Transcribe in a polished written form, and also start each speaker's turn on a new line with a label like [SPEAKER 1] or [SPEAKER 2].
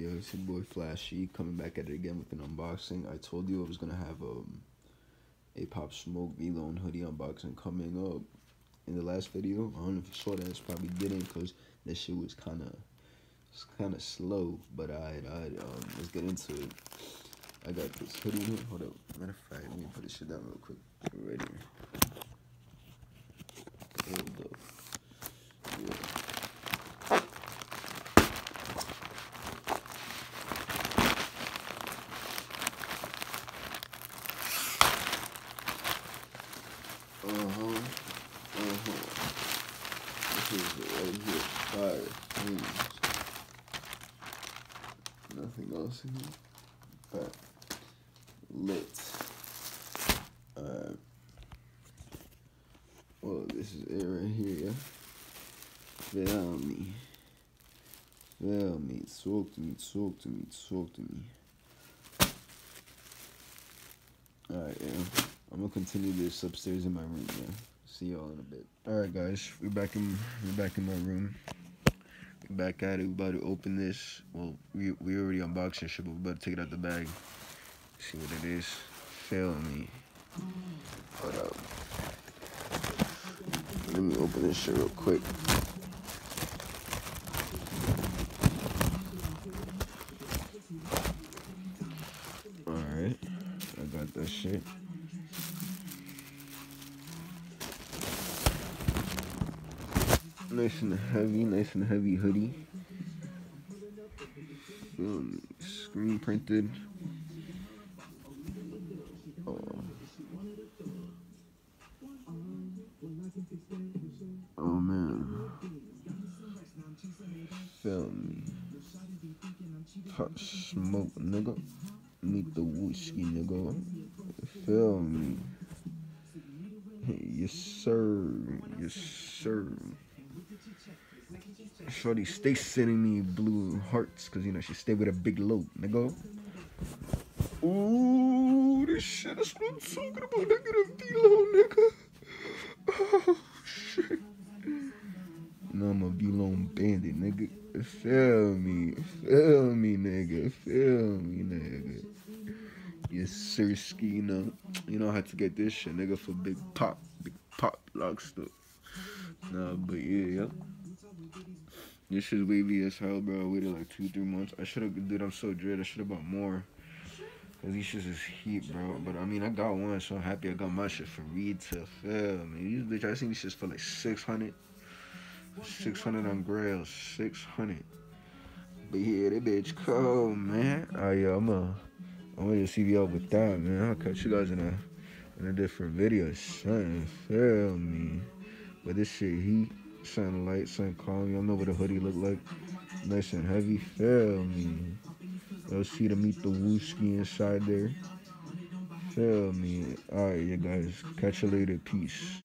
[SPEAKER 1] Yo, it's your boy Flashy coming back at it again with an unboxing. I told you I was gonna have a Pop Smoke Vlone Hoodie unboxing coming up in the last video. I don't know if you saw that. It's probably didn't because that shit was kind of slow. But let's get into it. I got this hoodie in here. Hold up. Matter of fact, let me put this shit down real quick. Right here. Hold up. Yeah. This is it right here. Fire. Nothing else in here. Alright. Lit. Alright. Well, this is it right here, yeah? Feel me. Feel me. Talk to me. Talk to me. Talk to me. Alright, yeah. I'm gonna continue this upstairs in my room, yeah. See y'all in a bit. Alright guys, we're back in my room. We're back at it. We're about to open this. Well, we already unboxed this shit, but we're about to take it out the bag. See what it is. Feel me. Hold up. Let me open this shit real quick. Alright. I got that shit. Nice and heavy hoodie. Screen printed. Oh man. Feel me. Pop Smoke, nigga. Meet the whiskey, nigga. Feel me. Yes, sir. Yes, sir. Shorty stay sending me blue hearts, cause you know she stay with a big load, nigga. Ooh, this shit is what I'm talking about. Nigga, the Vlone, nigga. Oh shit. You know I'm a Vlone bandit, nigga. Feel me, nigga. Feel me, nigga. Yes, sir, ski. You know how to get this shit, nigga, for big pop lock stuff. Nah, but yeah. This shit's wavy as hell, bro. I waited like 2-3 months. I should have, dude, I'm so dread. I should have bought more. Cause these shits is heat, bro. But I mean, I got one, so I'm happy I got my shit for retail. Feel me. These bitch, I seen these shits for like 600. 600 on Grail. 600. But yeah, that bitch cold, man. Oh yeah, I'm gonna just see y'all with that, man. I'll catch you guys in a different video, son. Feel me. But this shit heat. Something light, something calm. Y'all know what a hoodie look like. Nice and heavy. Feel me. You'll see to meet the wooski inside there. Feel me. Alright, you guys. Catch you later. Peace.